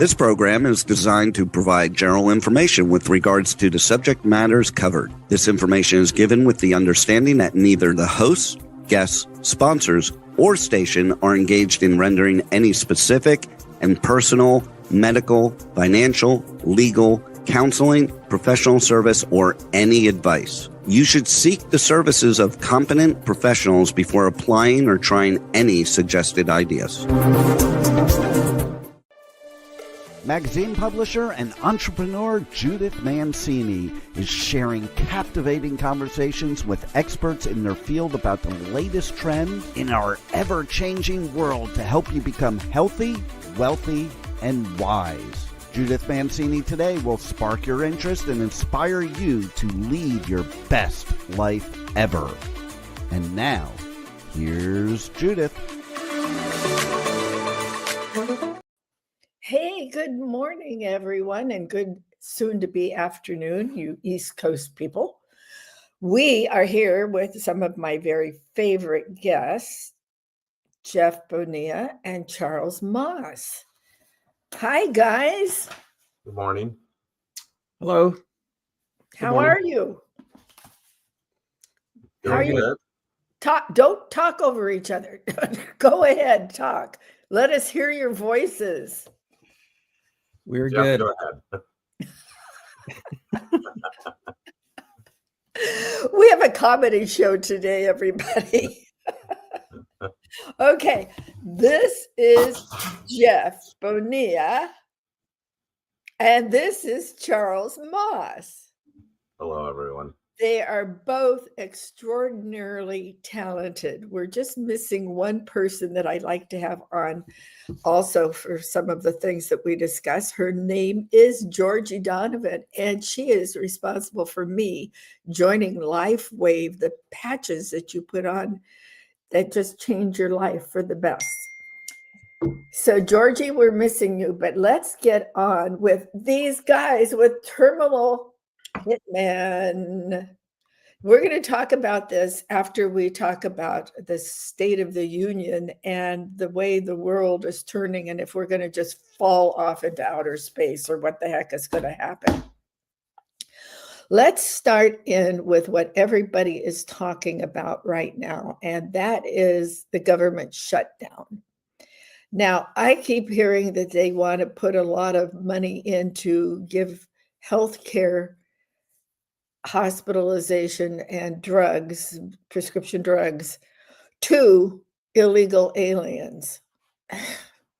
This program is designed to provide general information with regards to the subject matters covered. This information is given with the understanding that neither the hosts, guests, sponsors, or station are engaged in rendering any specific and personal, medical, financial, legal, counseling, professional service, or any advice. You should seek the services of competent professionals before applying or trying any suggested ideas. Magazine publisher and entrepreneur Judith Mancini is sharing captivating conversations with experts in their field about the latest trends in our ever-changing world to help you become healthy, wealthy, and wise. Judith Mancini today will spark your interest and inspire you to lead your best life ever. And now, here's Judith. Hey, good morning, everyone, and good soon-to-be afternoon, you East Coast people. We are here with some of my very favorite guests, Jeff Bonilla and Charles Moss. Hi, guys. Good morning. Hello. How are you? How are you? Don't talk over each other. Go ahead, talk. Let us hear your voices. We're Jeff, good. Go ahead. We have a comedy show today, everybody. Okay, this is Jeff Bonilla, and this is Charles Moss. Hello, everyone. They are both extraordinarily talented. We're just missing one person that I'd like to have on also for some of the things that we discuss. Her name is Georgie Donovan, and she is responsible for me joining LifeWave, the patches that you put on that just change your life for the best. So, Georgie, we're missing you, but let's get on with these guys with Terminal Hitman. We're going to talk about this after we talk about the State of the Union and the way the world is turning, and if we're going to just fall off into outer space or what the heck is going to happen. Let's start in with what everybody is talking about right now, and that is the government shutdown. Now, I keep hearing that they want to put a lot of money in to give health care, hospitalization, and drugs, prescription drugs, to illegal aliens.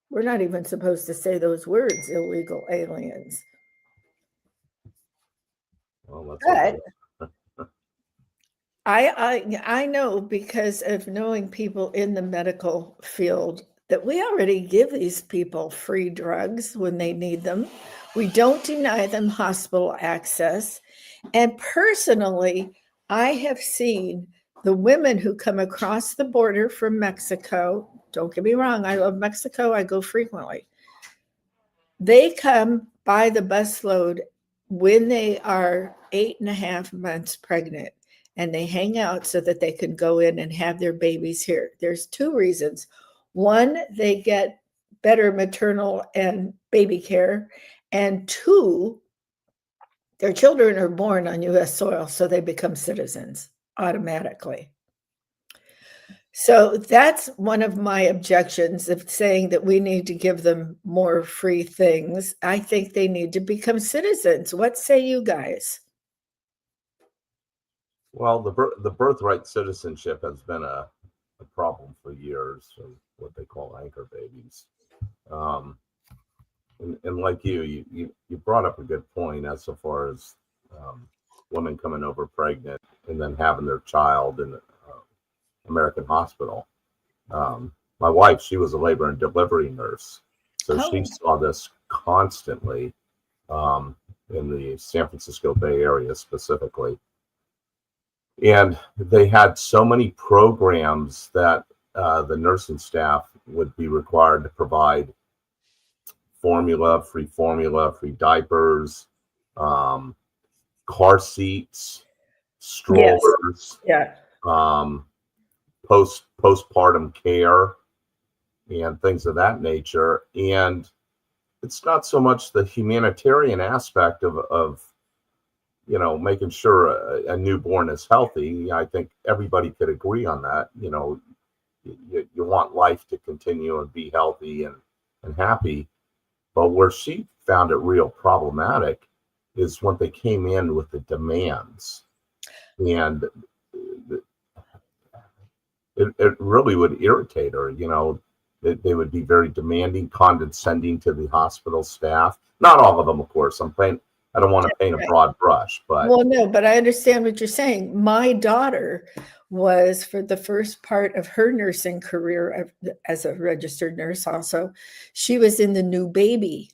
We're not even supposed to say those words, illegal aliens. Well, But I know, because of knowing people in the medical field, that we already give these people free drugs when they need them. We don't deny them hospital access. And personally, I have seen the women who come across the border from Mexico. Don't get me wrong, I love Mexico. I go frequently. They come by the busload when they are 8.5 months pregnant, and they hang out so that they can go in and have their babies here. There's two reasons. One, they get better maternal and baby care. And two, their children are born on U.S. soil, so they become citizens automatically. So that's one of my objections of saying that we need to give them more free things. I think they need to become citizens. What say you guys? well, the birthright citizenship has been a problem for years, of what they call anchor babies. And like you brought up a good point as so far as women coming over pregnant and then having their child in American hospital. My wife, she was a labor and delivery nurse, so she saw this constantly in the San Francisco Bay Area specifically. And they had so many programs that the nursing staff would be required to provide free diapers, car seats, strollers, postpartum care, and things of that nature. And it's not so much the humanitarian aspect of making sure a newborn is healthy. I think everybody could agree on that. You want life to continue and be healthy and happy. But where she found it real problematic is when they came in with the demands. And it really would irritate her. They would be very demanding, condescending to the hospital staff. Not all of them, of course. I don't want to paint a broad brush, but well, no, but I understand what you're saying. My daughter was, for the first part of her nursing career as a registered nurse also, she was in the new baby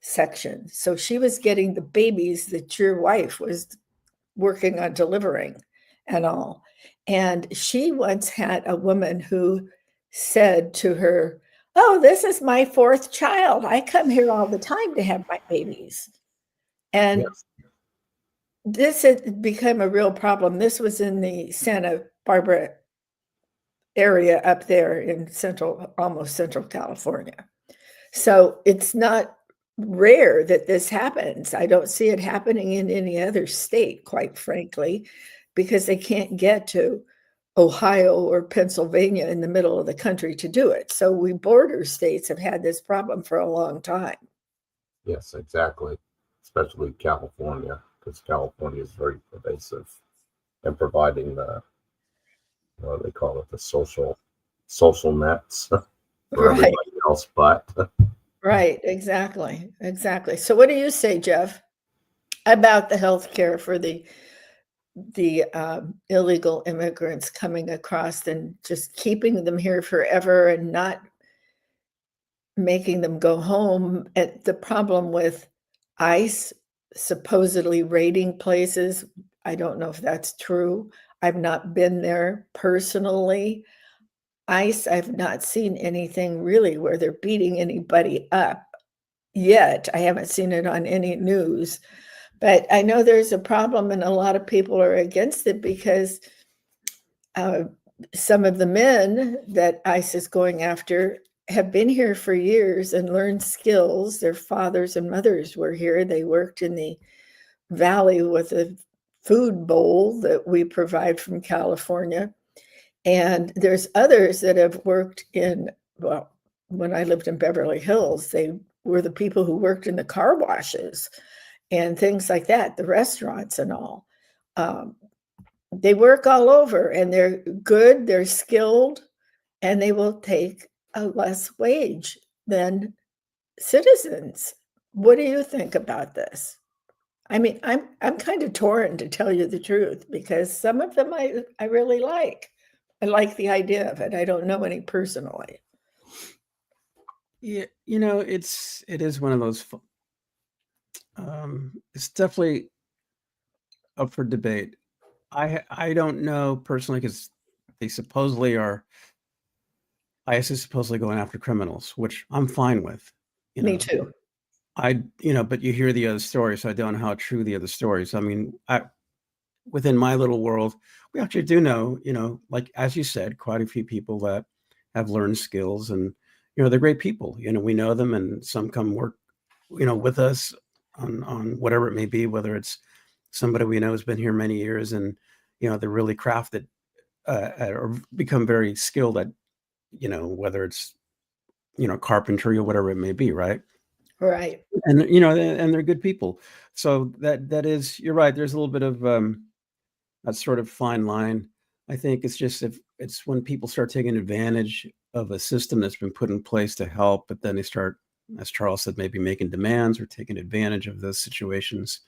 section. So she was getting the babies that your wife was working on delivering and all. And she once had a woman who said to her, "Oh, this is my fourth child. I come here all the time to have my babies." And yes. this had become a real problem. This was in the Santa Barbara area up there in almost central California. So it's not rare that this happens. I don't see it happening in any other state, quite frankly, because they can't get to Ohio or Pennsylvania in the middle of the country to do it. So we border states have had this problem for a long time. Yes, exactly. Especially California, because California is very pervasive in providing what do they call it, the social nets for everybody else but. Right, exactly. So what do you say, Jeff, about the health care for the illegal immigrants coming across and just keeping them here forever and not making them go home? And the problem with ICE supposedly raiding places, I don't know if that's true. I've not been there personally. ICE, I've not seen anything really where they're beating anybody up yet. I haven't seen it on any news, but I know there's a problem and a lot of people are against it because some of the men that ICE is going after have been here for years and learned skills. Their fathers and mothers were here. They worked in the valley with a food bowl that we provide from California. And there's others that have worked when I lived in Beverly Hills, they were the people who worked in the car washes and things like that, the restaurants and all. They work all over and they're good, they're skilled, and they will take a less wage than citizens. What do you think about this? I mean, I'm kind of torn, to tell you the truth, because some of them I really like. I like the idea of it. I don't know any personally. Yeah, it is one of those. It's definitely up for debate. I don't know personally because they supposedly are. ICE is supposedly going after criminals, which I'm fine with. Me too. But you hear the other stories, so I don't know how true the other stories. I mean, within my little world, we actually do know, like, as you said, quite a few people that have learned skills and, they're great people. We know them and some come work, with us on whatever it may be, whether it's somebody we know has been here many years and, they're really crafted or become very skilled at, whether it's, carpentry or whatever it may be. Right. Right. And, and they're good people. So that is, you're right. There's a little bit of that sort of fine line. I think it's just if it's when people start taking advantage of a system that's been put in place to help, but then they start, as Charles said, maybe making demands or taking advantage of those situations.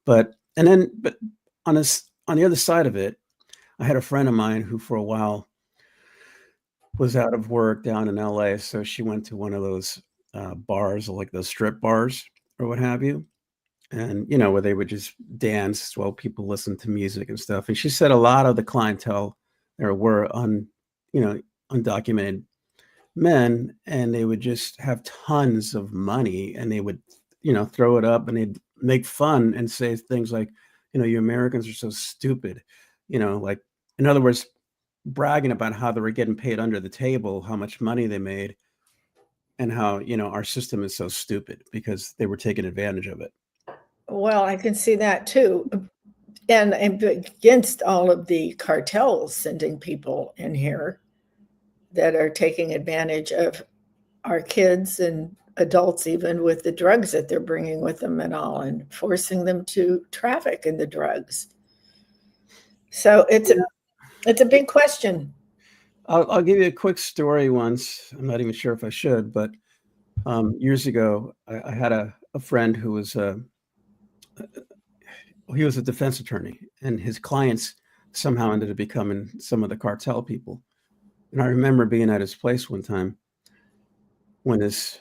But on the other side of it, I had a friend of mine who for a while was out of work down in LA. So she went to one of those bars, like those strip bars or what have you. And, where they would just dance while people listened to music and stuff. And she said a lot of the clientele there were undocumented men, and they would just have tons of money and they would, throw it up and they'd make fun and say things like, you Americans are so stupid, like, in other words, bragging about how they were getting paid under the table, how much money they made. and how, our system is so stupid because they were taking advantage of it. Well, I can see that too. And against all of the cartels sending people in here that are taking advantage of our kids and adults, even with the drugs that they're bringing with them and all, and forcing them to traffic in the drugs. So it's a big question. I'll give you a quick story once. I'm not even sure if I should, but years ago, I had a friend who was he was a defense attorney, and his clients somehow ended up becoming some of the cartel people. And I remember being at his place one time when this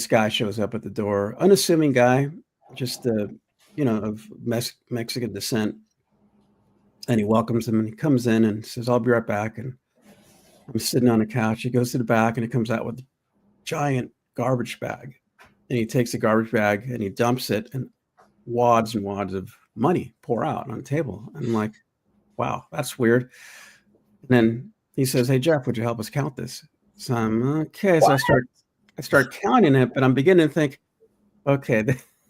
guy shows up at the door, unassuming guy, just of Mexican descent, and he welcomes him, and he comes in and says, "I'll be right back." And I'm sitting on a couch. He goes to the back, and he comes out with a giant garbage bag, and he takes the garbage bag and he dumps it, and wads and wads of money pour out on the table. And I'm like, wow, that's weird. And then he says, "Hey, Jeff, would you help us count this?" So I'm okay. So I start counting it, but I'm beginning to think, okay,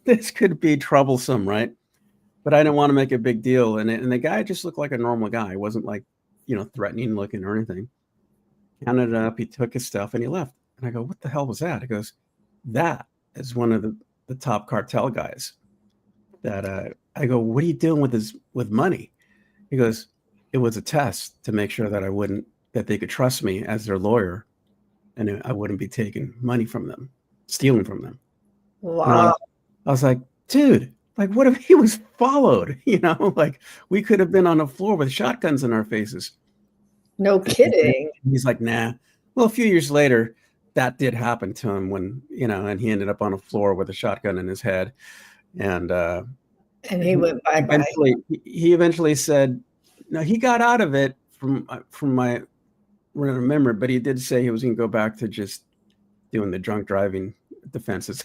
this could be troublesome, right? But I didn't want to make a big deal. And the guy just looked like a normal guy. He wasn't like, threatening looking or anything. Counted it up. He took his stuff and he left. And I go, "What the hell was that?" He goes, "That is one of the top cartel guys." That I go, "What are you doing with money?" He goes, "It was a test to make sure that they could trust me as their lawyer, and I wouldn't be taking money from them, stealing from them." Wow. I was like, dude, like, what if he was followed? Like, we could have been on the floor with shotguns in our faces. No kidding. He's like, nah. Well, a few years later, that did happen to him when, and he ended up on the floor with a shotgun in his head. And he went bye-bye. He eventually said, no, he got out of it from my remember, but he did say he was going to go back to just doing the drunk driving defenses.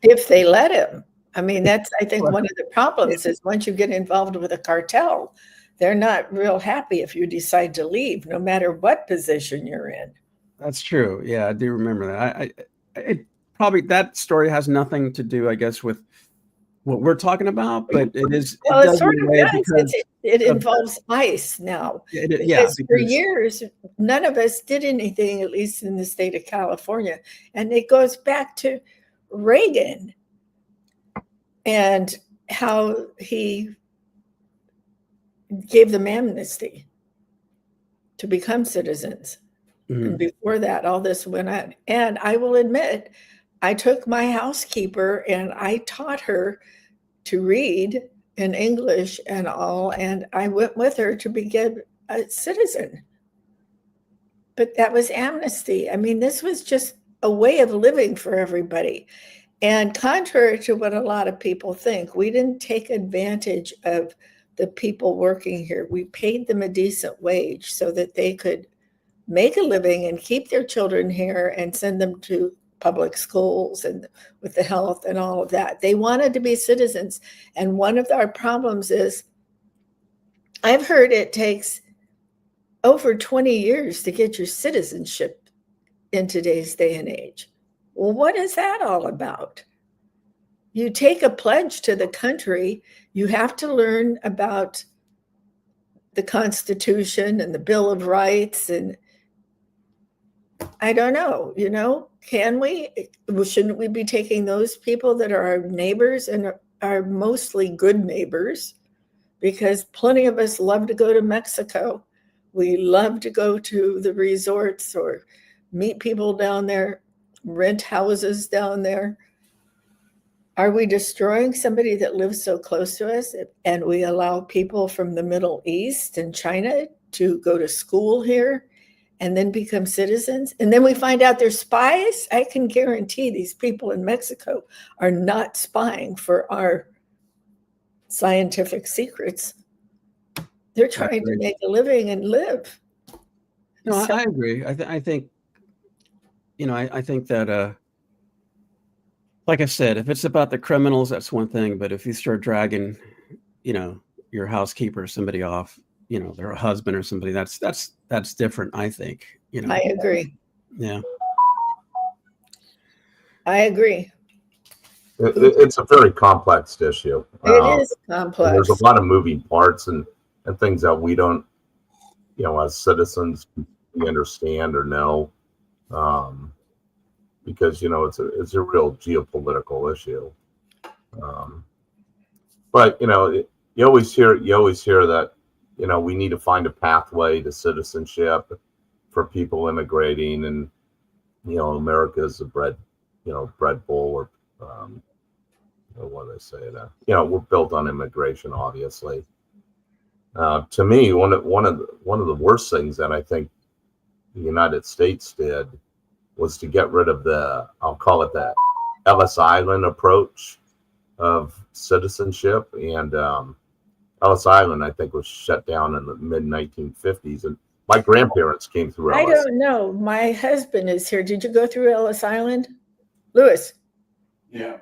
If they let him. I mean, that's, I think, one of the problems is once you get involved with a cartel, they're not real happy if you decide to leave, no matter what position you're in. That's true. Yeah, I do remember that. It probably, that story has nothing to do, I guess, with what we're talking about, but it is. Well, it sort of does. It involves ICE now. Because for years, none of us did anything, at least in the state of California. And it goes back to Reagan and how he gave them amnesty to become citizens. Mm-hmm. And before that, all this went on. And I will admit, I took my housekeeper and I taught her to read in English and all, and I went with her to become a citizen. But that was amnesty. I mean, this was just a way of living for everybody. And contrary to what a lot of people think, we didn't take advantage of the people working here. We paid them a decent wage so that they could make a living and keep their children here and send them to public schools and with the health and all of that. They wanted to be citizens. And one of our problems is, I've heard it takes over 20 years to get your citizenship in today's day and age. Well, what is that all about? You take a pledge to the country, you have to learn about the Constitution and the Bill of Rights, and I don't know, can we? Shouldn't we be taking those people that are our neighbors and are mostly good neighbors? Because plenty of us love to go to Mexico. We love to go to the resorts or meet people down there, rent houses down there. Are we destroying somebody that lives so close to us, and we allow people from the Middle East and China to go to school here and then become citizens? And then we find out they're spies? I can guarantee these people in Mexico are not spying for our scientific secrets. They're trying to make a living and live. No, I agree. I think, I think that, like I said, if it's about the criminals, that's one thing. But if you start dragging, your housekeeper or somebody off, their husband or somebody, that's different, I think. I agree. Yeah. I agree. It's a very complex issue. It is And complex. there's a lot of moving parts and things that we don't, as citizens, we understand or know, because it's a real geopolitical issue. But you always hear that we need to find a pathway to citizenship for people immigrating, and America is a bread bowl, or what do they say that we're built on immigration, obviously. To me, one of the worst things that I think the United States did was to get rid of I'll call it the Ellis Island approach of citizenship. And Ellis Island, I think, was shut down in the mid 1950s, and my grandparents came through I Ellis. don't know. My husband is here. Did you go through Ellis Island? Lewis? Yeah.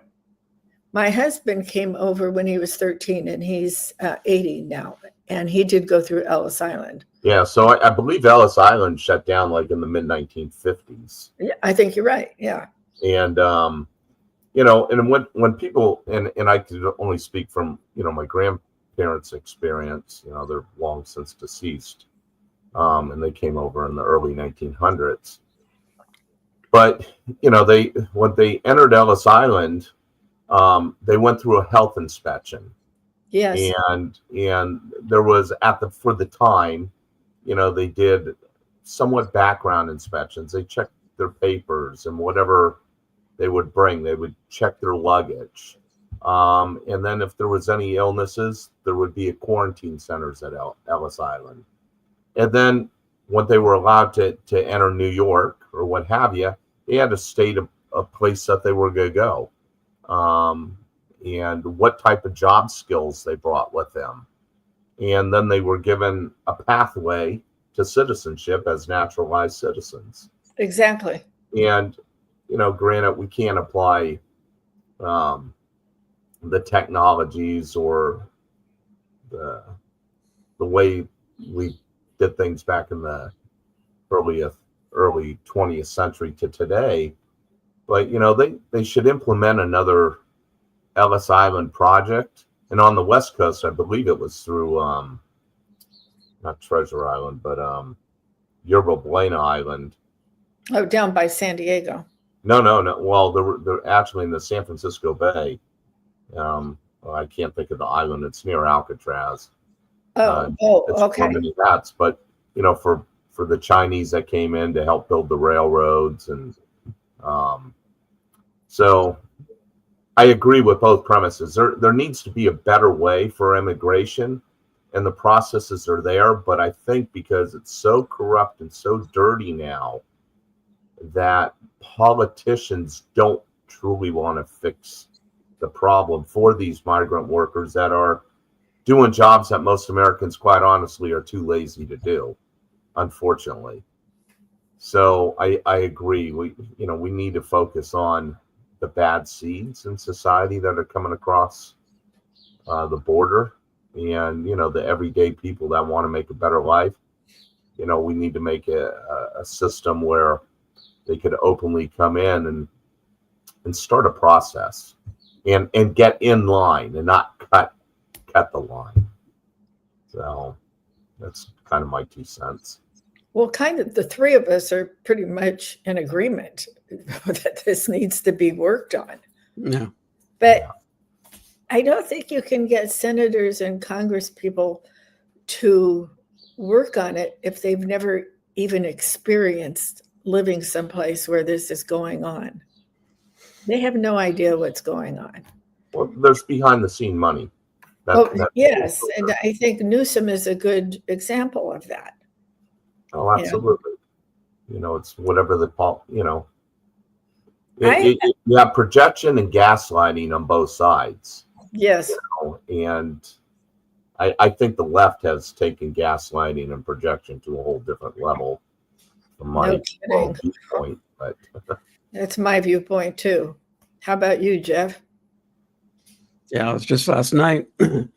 My husband came over when he was 13, and he's 80 now, and he did go through Ellis Island. Yeah, so I believe Ellis Island shut down like in the mid 1950s. Yeah, I think you're right. Yeah. And and when people, and I could only speak from my grandparents' experience. They're long since deceased, and they came over in the early 1900s. But when they entered Ellis Island, they went through a health inspection. Yes. And there was for the time, they did somewhat background inspections. They checked their papers and whatever they would bring. They would check their luggage. And then if there was any illnesses, there would be a quarantine centers at Ellis Island. And then when they were allowed to enter New York or what have you, they had to state a place that they were going to go. And what type of job skills they brought with them. And then they were given a pathway to citizenship as naturalized citizens. Exactly. And, granted, we can't apply the technologies or the way we did things back in the early 20th century to today. But, they should implement another Ellis Island project. And on the West Coast, I believe it was through, not Treasure Island, but Yerba Buena Island. Oh, down by San Diego. No. Well, they're actually in the San Francisco Bay. I can't think of the island. It's near Alcatraz. It's Okay. many hats, but for the Chinese that came in to help build the railroads, and so I agree with both premises. There needs to be a better way for immigration, and the processes are there. But I think because it's so corrupt and so dirty now, that politicians don't truly want to fix the problem for these migrant workers that are doing jobs that most Americans, quite honestly, are too lazy to do, unfortunately. So I agree. We need to focus on the bad seeds in society that are coming across the border, and the everyday people that want to make a better life. We need to make a system where they could openly come in and start a process and get in line and not cut the line. So that's kind of my 2 cents. Well, kind of the three of us are pretty much in agreement that this needs to be worked on. Yeah. But I don't think you can get senators and Congress people to work on it if they've never even experienced living someplace where this is going on. They have no idea what's going on. Well, there's behind the scene money. Yes. And I think Newsom is a good example of that. Oh, absolutely. It's whatever you have projection and gaslighting on both sides. Yes. And I think the left has taken gaslighting and projection to a whole different level from my viewpoint. But that's my viewpoint too. How about you, Jeff? Yeah, it was just last night having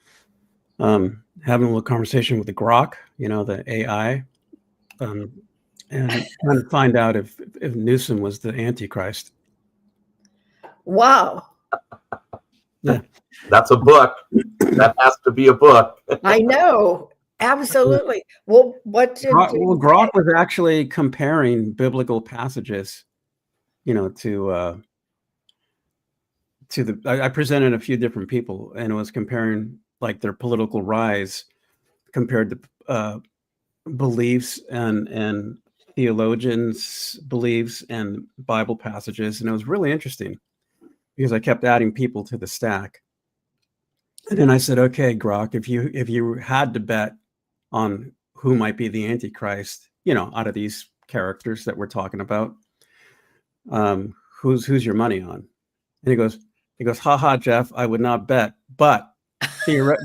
a little conversation with the Grok, the AI. And trying to find out if Newsom was the Antichrist. Wow. Yeah. That's a book. That has to be a book. I know. Absolutely. Well, what did Well, you Grok was actually comparing biblical passages, to I presented a few different people, and it was comparing like their political rise compared to beliefs and theologians' beliefs and Bible passages, and it was really interesting because I kept adding people to the stack. And then I said, okay, Grok, if you had to bet on who might be the Antichrist, out of these characters that we're talking about, who's your money on? And he goes, haha, Jeff, I would not bet, but in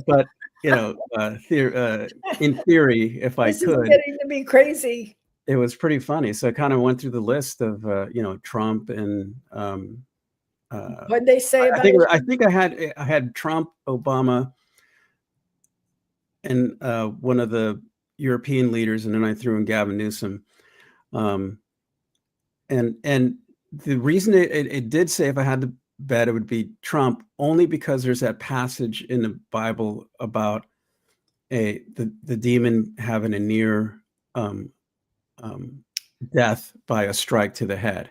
theory, if I This is could. getting to be crazy. It was pretty funny. So I kind of went through the list of Trump and What'd they say about it? I think I had Trump, Obama, and one of the European leaders, and then I threw in Gavin Newsom. And the reason it did say if I had to bet it would be Trump, only because there's that passage in the Bible about the demon having a near death by a strike to the head,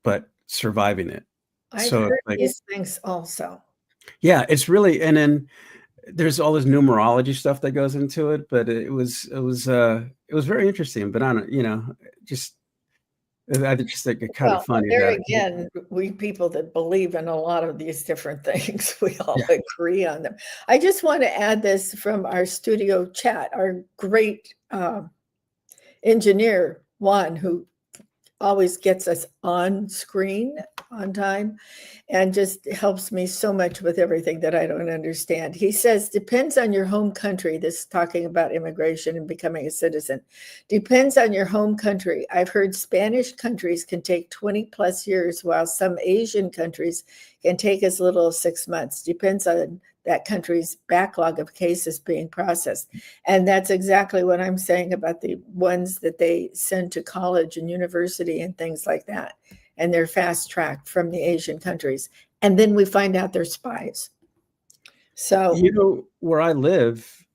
but surviving it. I've So heard like, these things also. yeah, it's really, and then there's all this numerology stuff that goes into it, but it was very interesting. But I don't, I just think it kind of funny. There again, we people that believe in a lot of these different things, we all agree on them. I just want to add this from our studio chat, our great engineer, Juan, who always gets us on screen on time and just helps me so much with everything that I don't understand. He says, depends on your home country. This is talking about immigration and becoming a citizen. Depends on your home country. I've heard Spanish countries can take 20 plus years, while some Asian countries can take as little as 6 months. Depends on that country's backlog of cases being processed. And that's exactly what I'm saying about the ones that they send to college and university and things like that. And they're fast-tracked from the Asian countries. And then we find out they're spies. So, where I live,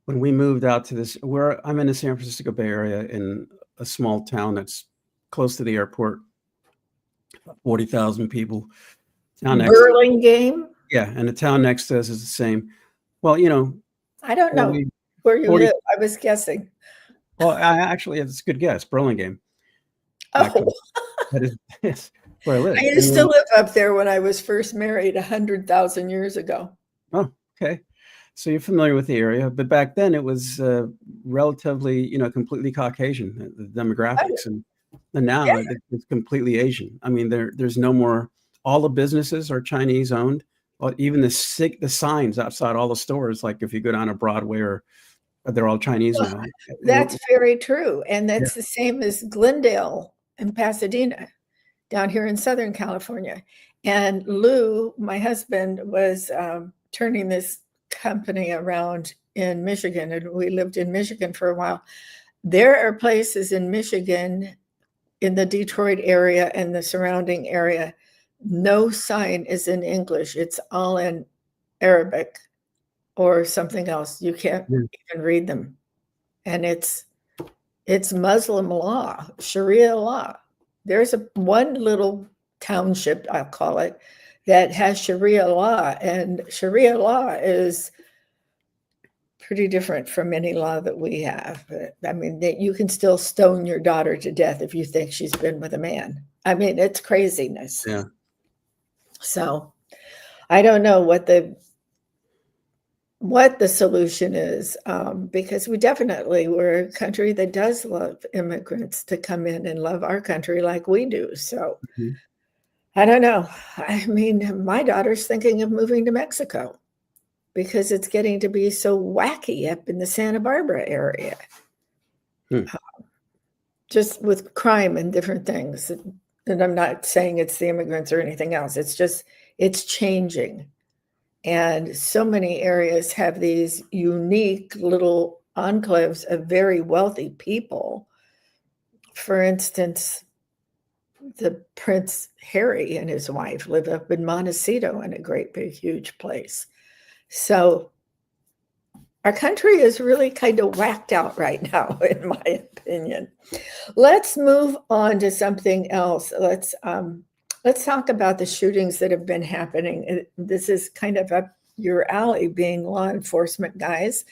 when we moved out to where I'm in the San Francisco Bay Area in a small town that's close to the airport, 40,000 people. Burlingame? Yeah, and the town next to us is the same. Well, I don't know where you live. I was guessing. Well, it's a good guess. Burlingame. Oh, that is where I live. I used to live up there when I was first married 100,000 years ago. Oh, okay. So you're familiar with the area, but back then it was relatively, completely Caucasian, the demographics, and now it's completely Asian. I mean, there's no more. All the businesses are Chinese owned. Even the signs outside all the stores, like if you go down to Broadway, or they're all Chinese now. That's very true. And that's the same as Glendale and Pasadena down here in Southern California. And Lou, my husband, was turning this company around in Michigan, and we lived in Michigan for a while. There are places in Michigan, in the Detroit area and the surrounding area, no sign is in English. It's all in Arabic or something else. You can't even read them. And it's Muslim law, Sharia law. There's one little township, I'll call it, that has Sharia law, and Sharia law is pretty different from any law that we have. I mean, you can still stone your daughter to death if you think she's been with a man. I mean, it's craziness. Yeah. So I don't know what the solution is, because we're a country that does love immigrants to come in and love our country like we do. So I don't know. I mean, my daughter's thinking of moving to Mexico because it's getting to be so wacky up in the Santa Barbara area, just with crime and different things. And I'm not saying it's the immigrants or anything else. It's just, it's changing. And so many areas have these unique little enclaves of very wealthy people. For instance, the Prince Harry and his wife live up in Montecito in a great big huge place. So our country is really kind of whacked out right now, in my opinion. Let's move on to something else. Let's talk about the shootings that have been happening. This is kind of up your alley, being law enforcement guys.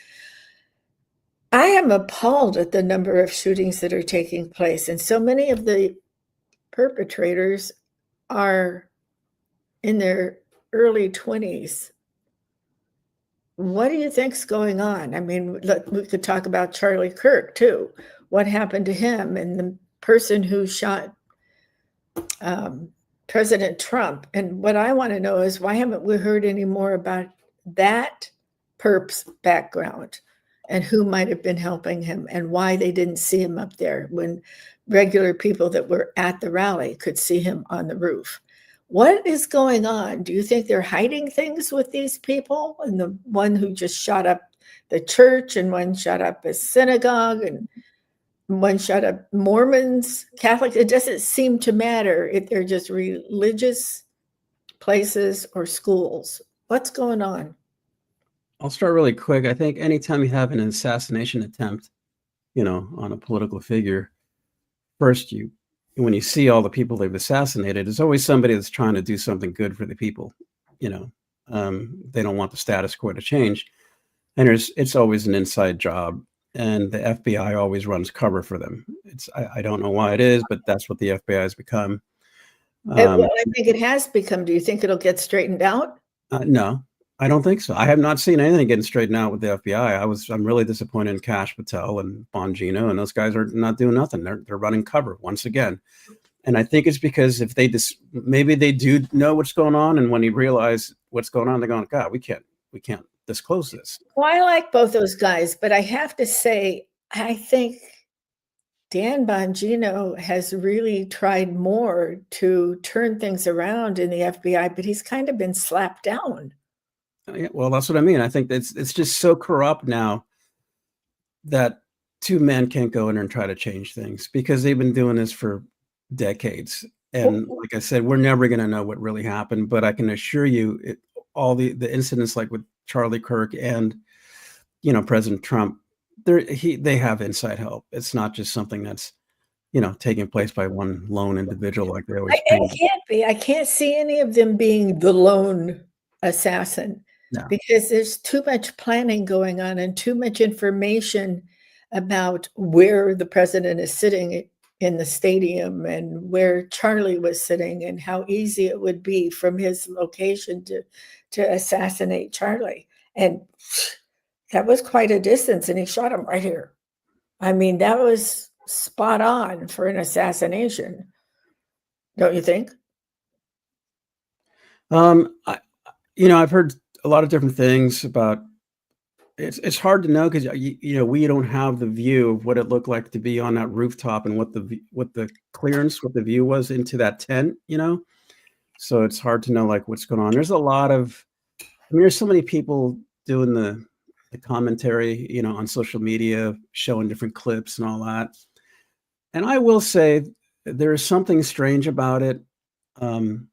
I am appalled at the number of shootings that are taking place, and so many of the perpetrators are in their early 20s. What do you think's going on? I mean, we could talk about Charlie Kirk too. What happened to him, and the person who shot President Trump? And what I want to know is, why haven't we heard any more about that perp's background and who might have been helping him, and why they didn't see him up there when regular people that were at the rally could see him on the roof? What is going on? Do you think they're hiding things with these people? And the one who just shot up the church, and one shot up a synagogue, and one shot up Mormons, Catholics. It doesn't seem to matter if they're just religious places or schools. What's going on? I'll start really quick. I think anytime you have an assassination attempt, on a political figure, first when you see all the people they've assassinated, there's always somebody that's trying to do something good for the people. They don't want the status quo to change, and it's always an inside job, and the FBI always runs cover for them. I don't know why it is, but that's what the FBI has become. Well, I think it has become. Do you think it'll get straightened out? No, I don't think so. I have not seen anything getting straightened out with the FBI. I'm really disappointed in Kash Patel and Bongino, and those guys are not doing nothing. They're running cover once again. And I think it's because if they maybe they do know what's going on, and when you realize what's going on, they're going, God, we can't disclose this. Well, I like both those guys, but I have to say, I think Dan Bongino has really tried more to turn things around in the FBI, but he's kind of been slapped down. Yeah, well, that's what I mean. I think it's just so corrupt now that two men can't go in there and try to change things, because they've been doing this for decades. And like I said, we're never going to know what really happened, but I can assure you all the incidents like with Charlie Kirk and, President Trump, they have inside help. It's not just something that's, taking place by one lone individual like they always It can't be. I can't see any of them being the lone assassin. No. Because there's too much planning going on and too much information about where the president is sitting in the stadium and where Charlie was sitting and how easy it would be from his location to assassinate Charlie. And that was quite a distance, and he shot him right here. I mean, that was spot on for an assassination. Don't you think? I've heard a lot of different things about it's hard to know, because we don't have the view of what it looked like to be on that rooftop and what the clearance, what the view was into that tent, so it's hard to know like what's going on. There's a lot of, there's so many people doing the commentary, on social media, showing different clips and all that. And I will say there is something strange about it. And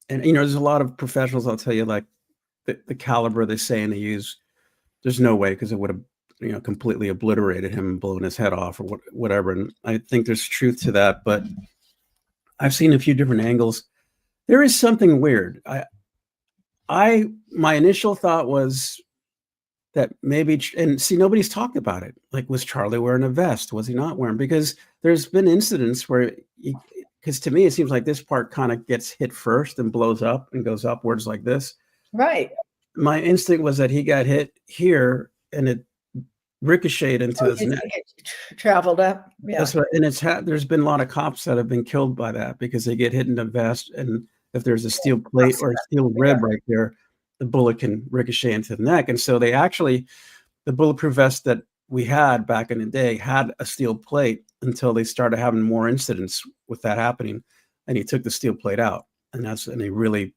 there's a lot of professionals, I'll tell you, like the caliber they say and they use, there's no way, because it would have, completely obliterated him and blown his head off or whatever. And I think there's truth to that, but I've seen a few different angles. There is something weird. My initial thought was that maybe, and see, nobody's talked about it. Like, was Charlie wearing a vest? Was he not wearing? Because there's been incidents where, because to me, it seems like this part kind of gets hit first and blows up and goes upwards like this. Right. My instinct was that he got hit here and it ricocheted into his neck. Traveled up. Yeah. That's what, and there's been a lot of cops that have been killed by that, because they get hit in the vest, and if there's a steel plate or a steel rib right there, the bullet can ricochet into the neck. And so the bulletproof vest that we had back in the day had a steel plate until they started having more incidents with that happening, and he took the steel plate out, and they really,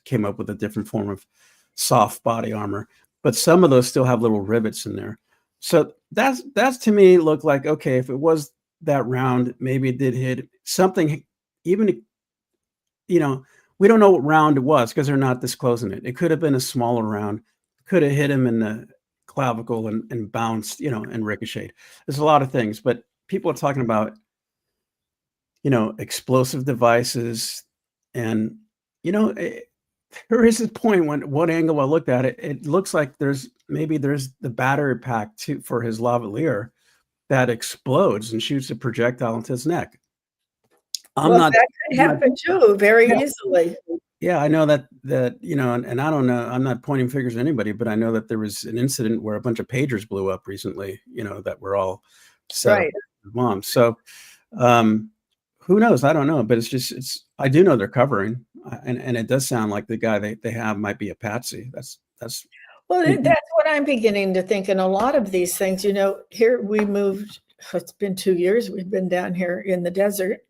came up with a different form of soft body armor. But some of those still have little rivets in there. So that's to me looked like, okay, if it was that round, maybe it did hit something. even, we don't know what round it was because they're not disclosing it. It could have been a smaller round, could have hit him in the clavicle and bounced, and ricocheted. There's a lot of things, but people are talking about, explosive devices. And, there is a point when one angle I looked at it, it looks like there's the battery pack for his lavalier that explodes and shoots a projectile into his neck. That could happen too, very easily. Yeah, I know that, and I don't know, I'm not pointing fingers at anybody, but I know that there was an incident where a bunch of pagers blew up recently, that were all set up with bombs. So, who knows? I don't know, but I do know they're covering, and it does sound like the guy they have might be a patsy. That's Well, that's what I'm beginning to think. And a lot of these things, here we moved, it's been 2 years, we've been down here in the desert.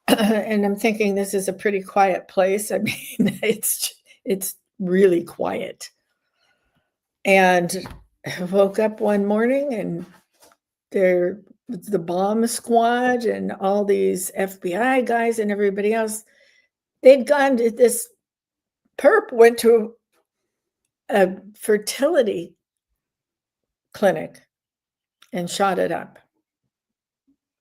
And I'm thinking this is a pretty quiet place. I mean, it's really quiet. And I woke up one morning and there was the bomb squad and all these FBI guys and everybody else. They'd gone to this perp went to a fertility clinic and shot it up.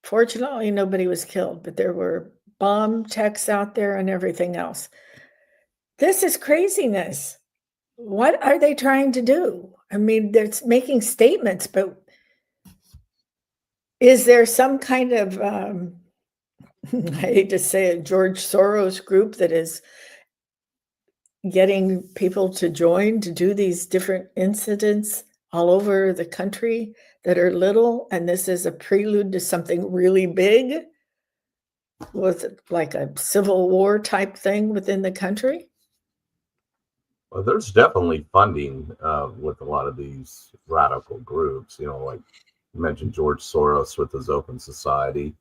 Fortunately, nobody was killed, but there were bomb techs out there and everything else. This is craziness. What are they trying to do? I mean, they're making statements, but is there some kind of, I hate to say it, George Soros group that is getting people to join to do these different incidents all over the country that are little, and this is a prelude to something really big with like a civil war type thing within the country? Well, there's definitely funding with a lot of these radical groups, like you mentioned George Soros with his Open Society.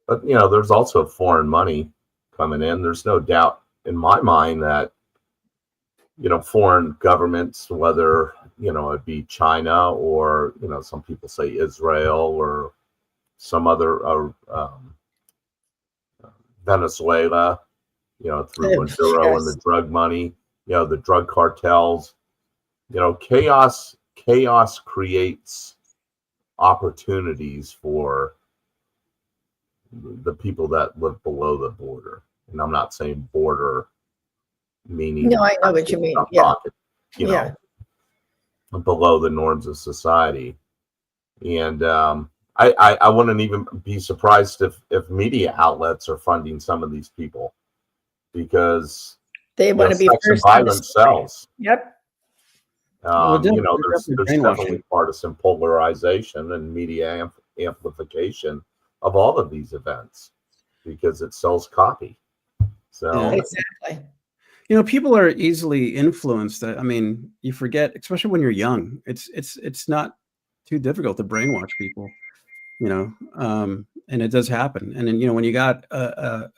But, there's also foreign money coming in. There's no doubt in my mind that, foreign governments, whether, it be China or, some people say Israel or some other Venezuela, through Maduro and the drug money, the drug cartels, chaos creates opportunities for the people that live below the border. And I'm not saying border meaning. No, I know what you mean. Yeah. Below the norms of society. And I wouldn't even be surprised if media outlets are funding some of these people because they want to be sex and violence sells. Yep. There's definitely partisan polarization and media amplification of all of these events because it sells copy. So exactly. People are easily influenced. I mean, you forget, especially when you're young, it's not too difficult to brainwash people, and it does happen. And then, when you got a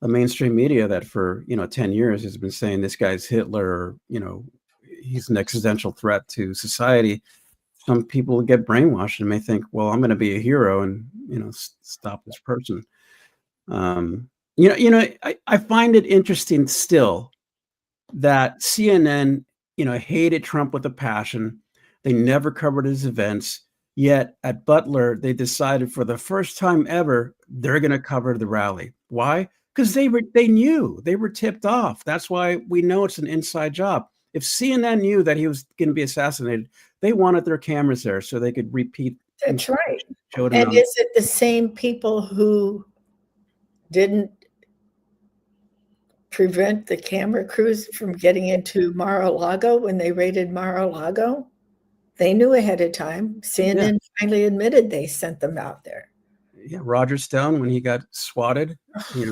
mainstream media that for, 10 years has been saying this guy's Hitler, or, he's an existential threat to society, some people get brainwashed and may think, well, I'm going to be a hero and, stop this person. I find it interesting still that CNN, hated Trump with a passion. They never covered his events. Yet at Butler, they decided for the first time ever, they're going to cover the rally. Why? Because they knew, they were tipped off. That's why we know it's an inside job. If CNN knew that he was going to be assassinated, they wanted their cameras there so they could repeat. That's right. And is it the same people who didn't prevent the camera crews from getting into Mar-a-Lago when they raided Mar-a-Lago? They knew ahead of time. CNN finally admitted they sent them out there. Yeah, Roger Stone, when he got swatted,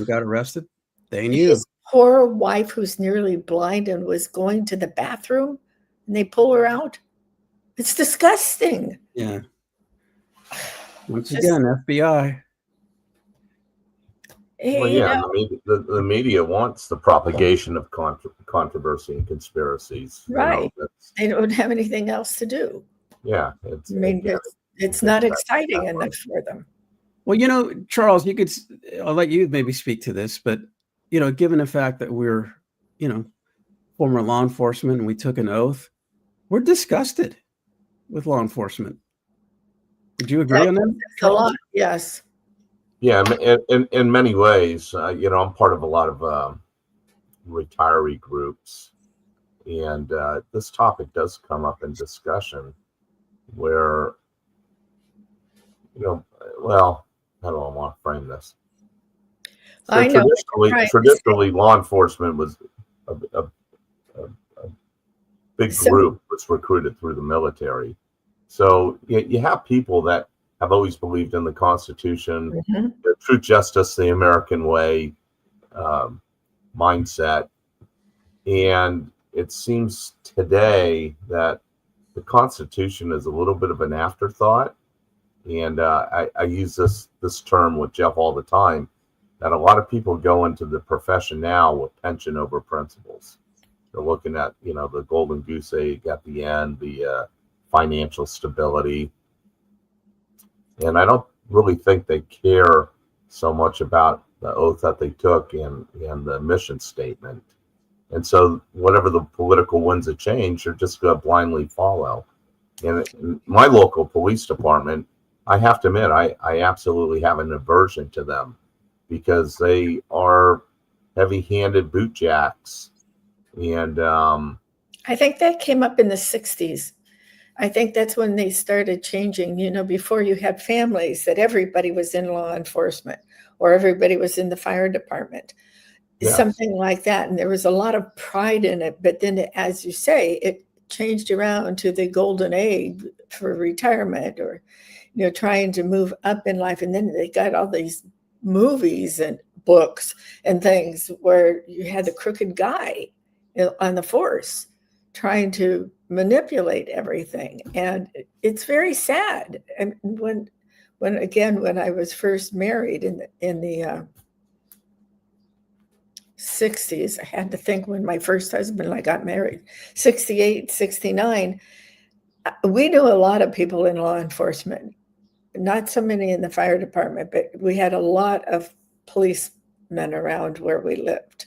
got arrested, they knew. His poor wife, who's nearly blind and was going to the bathroom, and they pull her out. It's disgusting. Yeah. Once again, FBI. Well, the media wants the propagation of controversy and conspiracies. Right. They don't have anything else to do. Yeah. It's not exciting enough for them. Well, Charles, I'll let you maybe speak to this, but, given the fact that we're, former law enforcement and we took an oath, we're disgusted with law enforcement. Would you agree on that? A lot, yes. Yeah, in many ways, I'm part of a lot of retiree groups, and this topic does come up in discussion where, well, how do I want to frame this? So I know. traditionally, law enforcement was a big group was recruited through the military. So you have people that have always believed in the Constitution, the true justice, the American way mindset. And it seems today that the Constitution is a little bit of an afterthought. And I use this term with Jeff all the time, that a lot of people go into the profession now with pension over principles. They're looking at, the golden goose egg at the end, the financial stability. And I don't really think they care so much about the oath that they took and the mission statement. And so whatever the political winds of change, you're just going to blindly follow. And in my local police department, I have to admit, I absolutely have an aversion to them because they are heavy-handed boot jacks. And I think that came up in the 60s. I think that's when they started changing, before you had families, that everybody was in law enforcement or everybody was in the fire department, something like that. And there was a lot of pride in it. But then, as you say, it changed around to the golden age for retirement or, trying to move up in life. And then they got all these movies and books and things where you had the crooked guy on the force trying to manipulate everything. And it's very sad. And when I was first married in the 60s, I had to think when my first husband, I got married, 68, 69, we knew a lot of people in law enforcement, not so many in the fire department, but we had a lot of policemen around where we lived.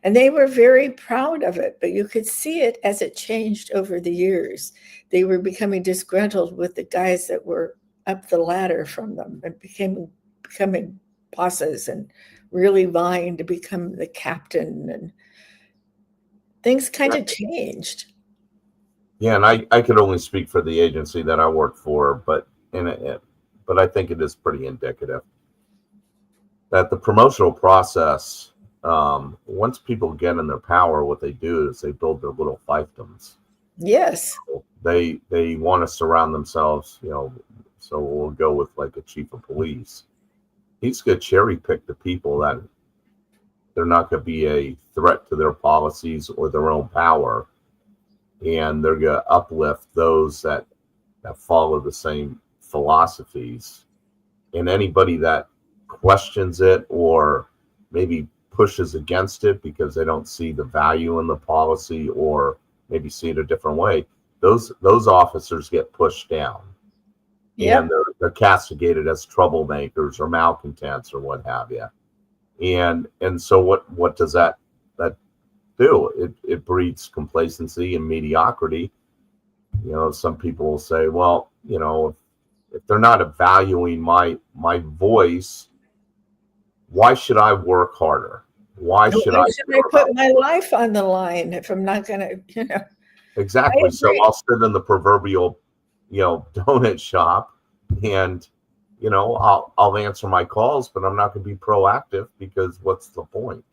And they were very proud of it, but you could see it as it changed over the years. They were becoming disgruntled with the guys that were up the ladder from them and becoming bosses and really vying to become the captain, and things kind of changed. Yeah, and I could only speak for the agency that I work for, but I think it is pretty indicative that the promotional process, once people get in their power, what they do is they build their little fiefdoms. Yes. They want to surround themselves, so we'll go with like a chief of police. He's going to cherry pick the people that they're not going to be a threat to their policies or their own power. And they're going to uplift those that follow the same philosophies. And anybody that questions it or maybe pushes against it because they don't see the value in the policy or maybe see it a different way, those officers get pushed down. Yep. And they're castigated as troublemakers or malcontents or what have you. And so what does that do? It breeds complacency and mediocrity. Some people will say, well, if they're not valuing my voice, why should I work harder? Why should I put my life on the line if I'm not going to, Exactly. So I'll sit in the proverbial, donut shop and, I'll answer my calls, but I'm not going to be proactive because what's the point?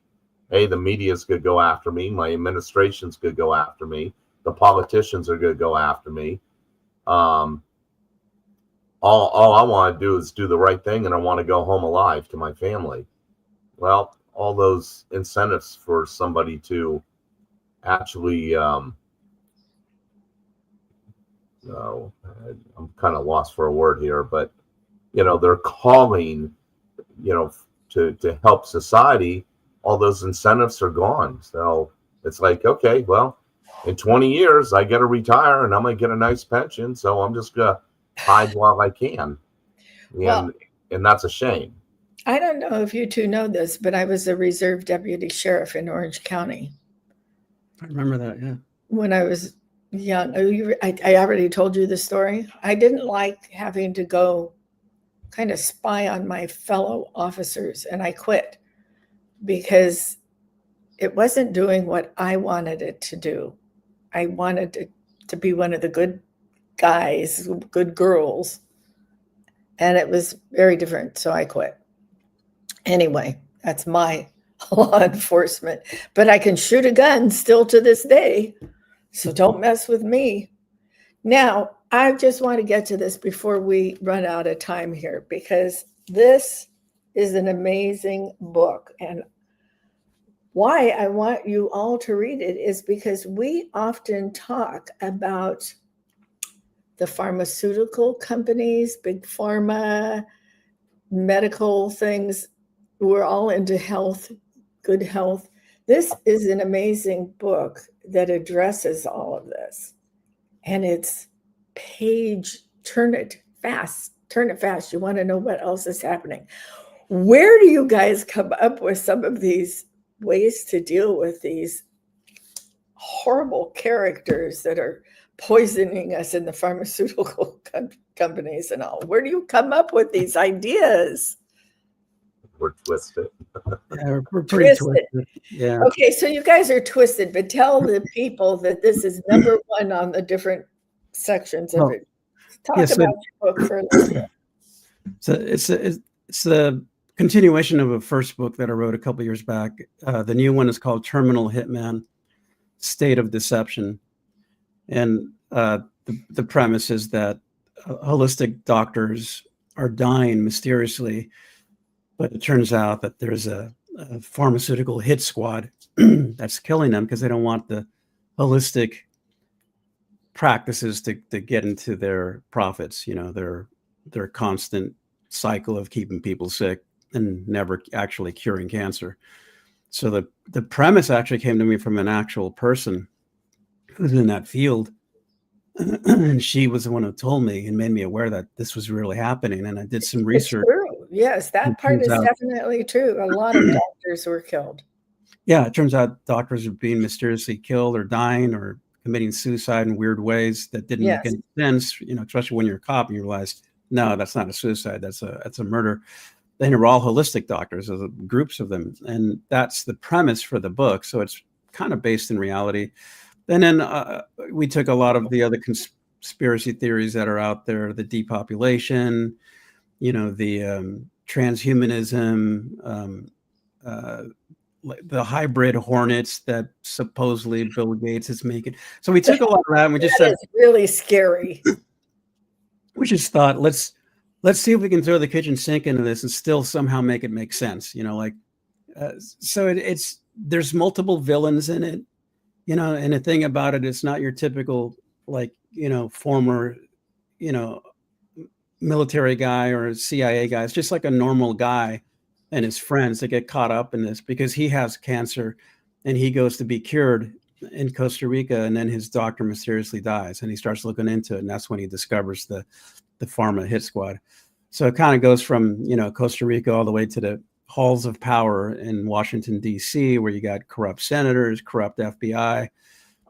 Hey, the media's going to go after me. My administration's going to go after me. The politicians are going to go after me. All I want to do is do the right thing, and I want to go home alive to my family. Well, all those incentives for somebody to actually, I'm kind of lost for a word here, but they're calling, to help society. All those incentives are gone. So it's like, okay, well, in 20 years, I get to retire and I'm going to get a nice pension. So I'm just going to hide while I can. and that's a shame. I don't know if you two know this, but I was a reserve deputy sheriff in Orange County I remember that. Yeah. when I was young. I already told you the story. I didn't like having to go kind of spy on my fellow officers, and I quit because it wasn't doing what I wanted it to do. I wanted it to be one of the good guys, good girls, and it was very different. So I quit. Anyway, that's my law enforcement, but I can shoot a gun still to this day. So don't mess with me. Now, I just want to get to this before we run out of time here, because this is an amazing book. And why I want you all to read it is because we often talk about the pharmaceutical companies, big pharma, medical things. We're all into health, good health. This is an amazing book that addresses all of this. And it's turn it fast. You want to know what else is happening. Where do you guys come up with some of these ways to deal with these horrible characters that are poisoning us in the pharmaceutical companies and all? Where do you come up with these ideas? We're twisted. Yeah, we're pretty twisted. Yeah. Okay, so you guys are twisted, but tell the people that this is number one on the different sections of it. Talk about your book for a little bit. So it's the continuation of a first book that I wrote a couple years back. The new one is called Terminal Hitman: State of Deception, and the premise is that holistic doctors are dying mysteriously, but it turns out that there's a pharmaceutical hit squad that's killing them because they don't want the holistic practices to get into their profits, their constant cycle of keeping people sick and never actually curing cancer. So the premise actually came to me from an actual person who's in that field. And she was the one who told me and made me aware that this was really happening. And I did some research. It's true. Yes, that part is definitely true. A lot of doctors were killed. Yeah, it turns out doctors are being mysteriously killed or dying or committing suicide in weird ways that didn't make any sense, especially when you're a cop and you realize, no, that's not a suicide, that's a murder. They were all holistic doctors, groups of them. And that's the premise for the book. So it's kind of based in reality. And then we took a lot of the other conspiracy theories that are out there, the depopulation, the transhumanism, the hybrid hornets that supposedly Bill Gates is making. So we took a lot of that and we just said, it's really scary. We just thought, let's see if we can throw the kitchen sink into this and still somehow make it make sense. So it's there's multiple villains in it, and the thing about it, it's not your typical former, military guy or a CIA guy. It's just like a normal guy and his friends that get caught up in this because he has cancer and he goes to be cured in Costa Rica, and then his doctor mysteriously dies and he starts looking into it, and that's when he discovers the pharma hit squad. So it kind of goes from Costa Rica all the way to the halls of power in Washington, D.C., where you got corrupt senators, corrupt FBI.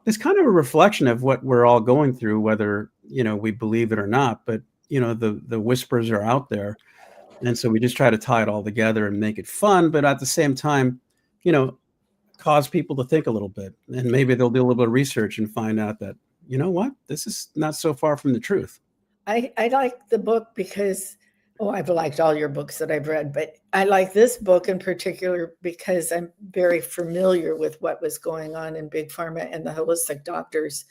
It's kind of a reflection of what we're all going through, whether we believe it or not, but the whispers are out there. And so we just try to tie it all together and make it fun, but at the same time, cause people to think a little bit. And maybe they'll do a little bit of research and find out that, this is not so far from the truth. I like the book because, I've liked all your books that I've read, but I like this book in particular because I'm very familiar with what was going on in Big Pharma and the holistic doctors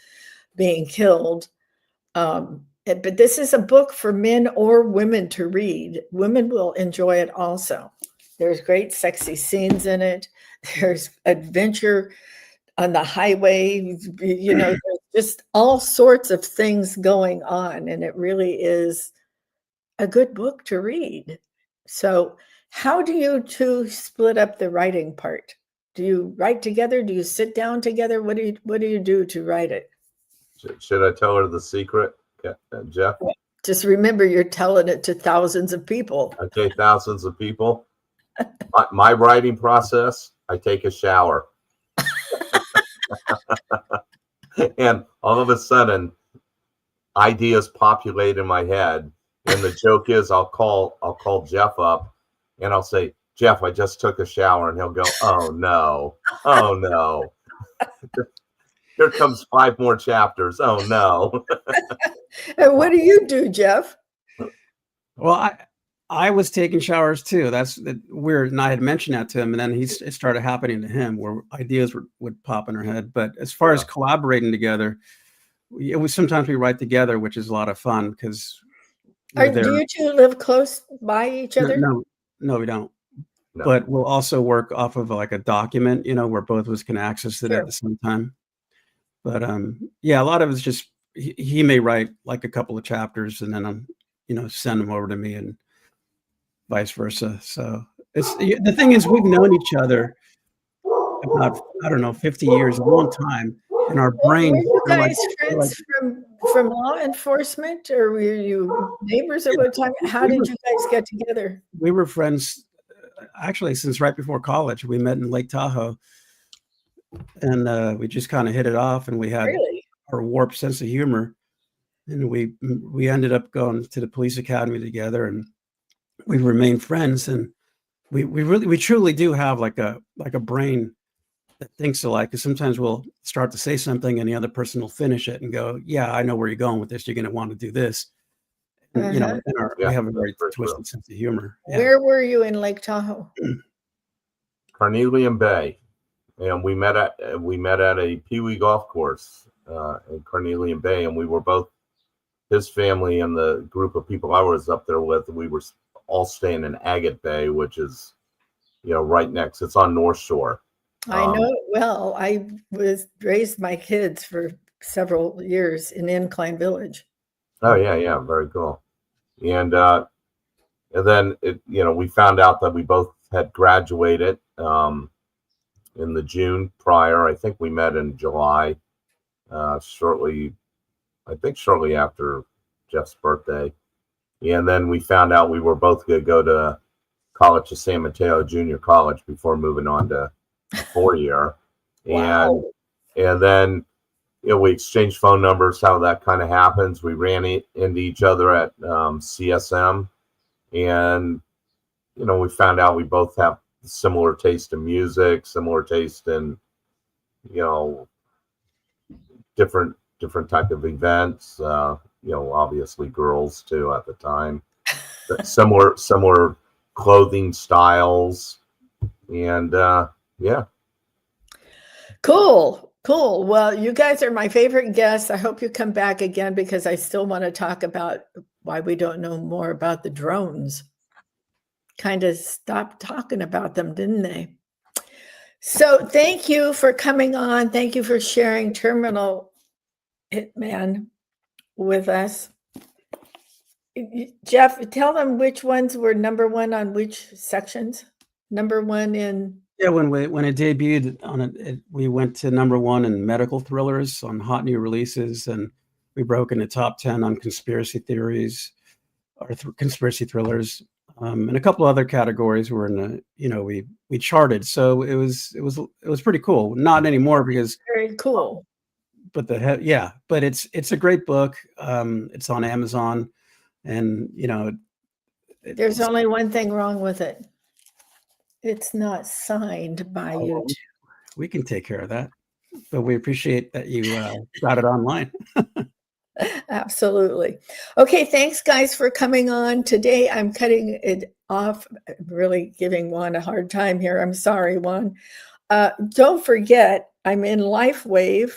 being killed. But this is a book for men or women to read. Women will enjoy it also. There's great sexy scenes in it. There's adventure on the highway. There's just all sorts of things going on. And it really is a good book to read. So how do you two split up the writing part? Do you write together? Do you sit down together? What do you do to write it? Should I tell her the secret, Jeff? Just remember, you're telling it to thousands of people. Okay, thousands of people. My writing process, I take a shower. And all of a sudden, ideas populate in my head. And the joke is I'll call Jeff up and I'll say, Jeff, I just took a shower. And he'll go, oh no. Oh no. Here comes 5 more chapters. Oh no. And what do you do, Jeff? Well, I was taking showers too. That's weird. And I had mentioned that to him, and then it started happening to him where ideas would pop in our head. But as far as collaborating together, sometimes we write together, which is a lot of fun because. Do you two live close by each other? No, we don't. No. But we'll also work off of like a document, where both of us can access it at the same time. But yeah, a lot of it's just he may write like a couple of chapters and then I'm, send them over to me and vice versa. So the thing is, we've known each other about, I don't know, 50 years, a long time. And our brains. Were you guys friends from law enforcement, or were you neighbors at one time? How did you guys get together? We were friends actually since right before college. We met in Lake Tahoe, and we just kind of hit it off, and we had our warped sense of humor, and we ended up going to the police academy together, and we remained friends. And we truly do have like a brain that thinks alike, because sometimes we'll start to say something and the other person will finish it and go, yeah, I know where you're going with this. You're going to want to do this. And, we have a very twisted sense of humor. Yeah. Where were you in Lake Tahoe? Carnelian Bay. And we met at a Pee Wee golf course in Carnelian Bay. And we were both, his family and the group of people I was up there with, we were all staying in Agate Bay, which is, right next. It's on North Shore. I know it well. I raised my kids for several years in Incline Village. Oh yeah, very cool. And then we found out that we both had graduated in the June prior. I think we met in July, shortly after Jeff's birthday. And then we found out we were both going to go to College of San Mateo Junior College before moving on to 4-year. Wow. And then we exchanged phone numbers. How that kind of happens, we ran into each other at CSM, and we found out we both have similar taste in music, similar taste in different type of events, obviously girls too at the time, similar clothing styles, and yeah. Cool. Well, you guys are my favorite guests. I hope you come back again, because I still want to talk about why we don't know more about the drones. Kind of stopped talking about them, didn't they? So thank you for coming on. Thank you for sharing Terminal Hitman with us. Jeff, tell them which ones were number one on which sections. Number one in... Yeah, when it debuted on it, we went to number one in medical thrillers on hot new releases, and we broke into top 10 on conspiracy theories or conspiracy thrillers, and a couple other categories were in the, we charted. So it was pretty cool. Not anymore, because very cool. But but it's a great book. It's on Amazon, and there's only one thing wrong with it. It's not signed by you. We can take care of that, but we appreciate that you got it online. Absolutely. Okay, thanks guys for coming on today. I'm cutting it off. I'm really giving Juan a hard time here. I'm sorry, Juan. Don't forget, I'm in LifeWave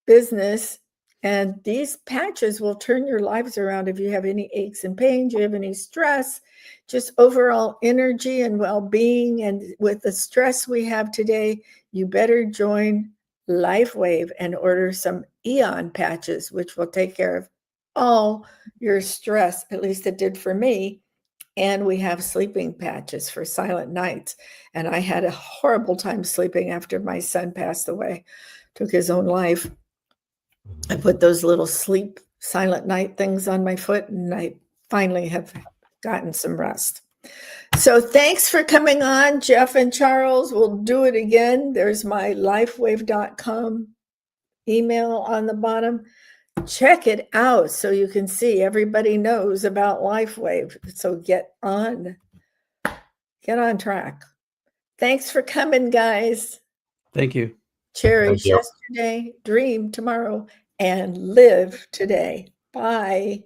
business, and these patches will turn your lives around. If you have any aches and pains, you have any stress, just overall energy and well-being. And with the stress we have today, you better join LifeWave and order some Eon patches, which will take care of all your stress. At least it did for me. And we have sleeping patches for silent nights. And I had a horrible time sleeping after my son passed away, took his own life. I put those little sleep silent night things on my foot, and I finally have gotten some rest. So thanks for coming on, Jeff and Charles. We'll do it again. There's my lifewave.com email on the bottom. Check it out so you can see everybody knows about LifeWave. So get on track. Thanks for coming, guys. Thank you. Cherish Thank you. yesterday, dream tomorrow, and live today. Bye.